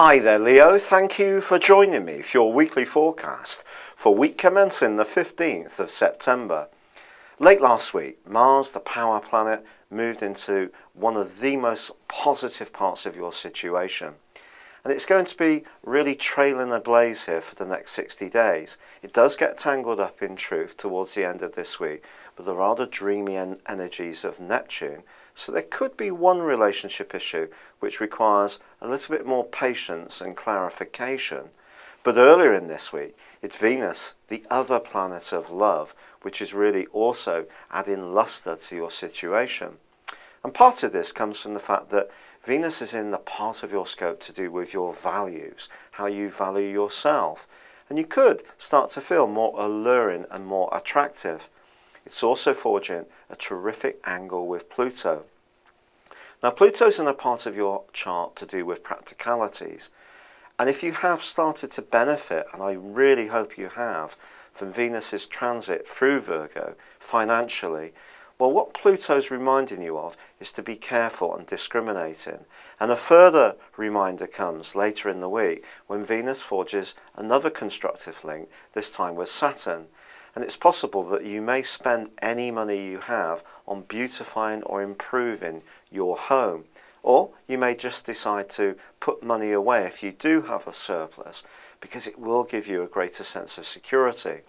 Hi there, Leo. Thank you for joining me for your weekly forecast for week commencing the 15th of September. Late last week, Mars, the power planet, moved into one of the most positive parts of your situation. And it's going to be really trailing a blaze here for the next 60 days. It does get tangled up in truth towards the end of this week, but the rather dreamy energies of Neptune. So there could be one relationship issue which requires a little bit more patience and clarification. But earlier in this week, it's Venus, the other planet of love, which is really also adding luster to your situation. And part of this comes from the fact that Venus is in the part of your scope to do with your values, how you value yourself. And you could start to feel more alluring and more attractive. It's also forging a terrific angle with Pluto. Now, Pluto's in a part of your chart to do with practicalities. And if you have started to benefit, and I really hope you have, from Venus's transit through Virgo financially, well, what Pluto's reminding you of is to be careful and discriminating. And a further reminder comes later in the week when Venus forges another constructive link, this time with Saturn. And it's possible that you may spend any money you have on beautifying or improving your home. Or you may just decide to put money away if you do have a surplus, because it will give you a greater sense of security.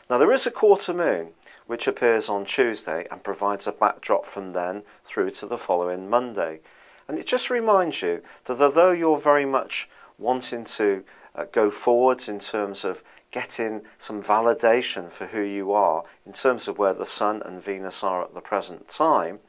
Now, there is a quarter moon which appears on Tuesday and provides a backdrop from then through to the following Monday. And it just reminds you that although you're very much wanting to go forwards in terms of getting some validation for who you are, in terms of where the Sun and Venus are at the present time,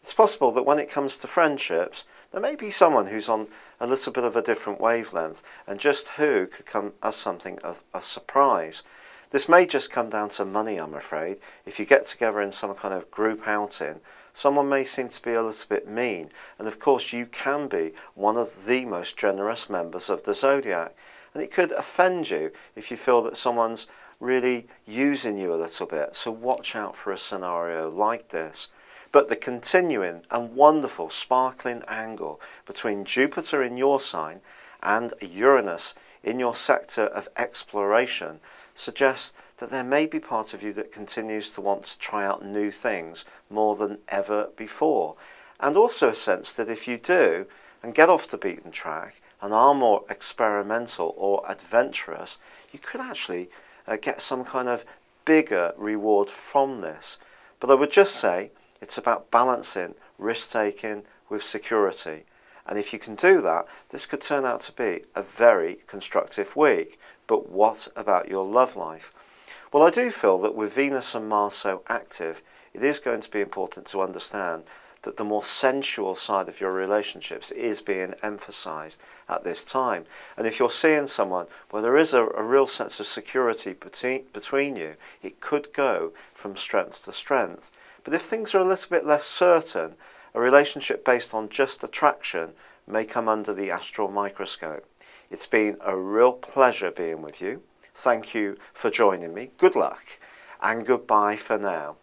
it's possible that when it comes to friendships, there may be someone who's on a little bit of a different wavelength, and just who could come as something of a surprise. This may just come down to money, I'm afraid. If you get together in some kind of group outing, someone may seem to be a little bit mean. And of course, you can be one of the most generous members of the zodiac. And it could offend you if you feel that someone's really using you a little bit. So watch out for a scenario like this. But the continuing and wonderful sparkling angle between Jupiter in your sign and Uranus in your sector of exploration suggests that there may be part of you that continues to want to try out new things more than ever before. And also a sense that if you do and get off the beaten track and are more experimental or adventurous, you could actually get some kind of bigger reward from this. But I would just say it's about balancing risk-taking with security. And if you can do that, this could turn out to be a very constructive week. But what about your love life? Well, I do feel that with Venus and Mars so active, it is going to be important to understand that the more sensual side of your relationships is being emphasized at this time. And if you're seeing someone where there is a real sense of security between you, it could go from strength to strength. But if things are a little bit less certain, a relationship based on just attraction may come under the astral microscope. It's been a real pleasure being with you. Thank you for joining me. Good luck and goodbye for now.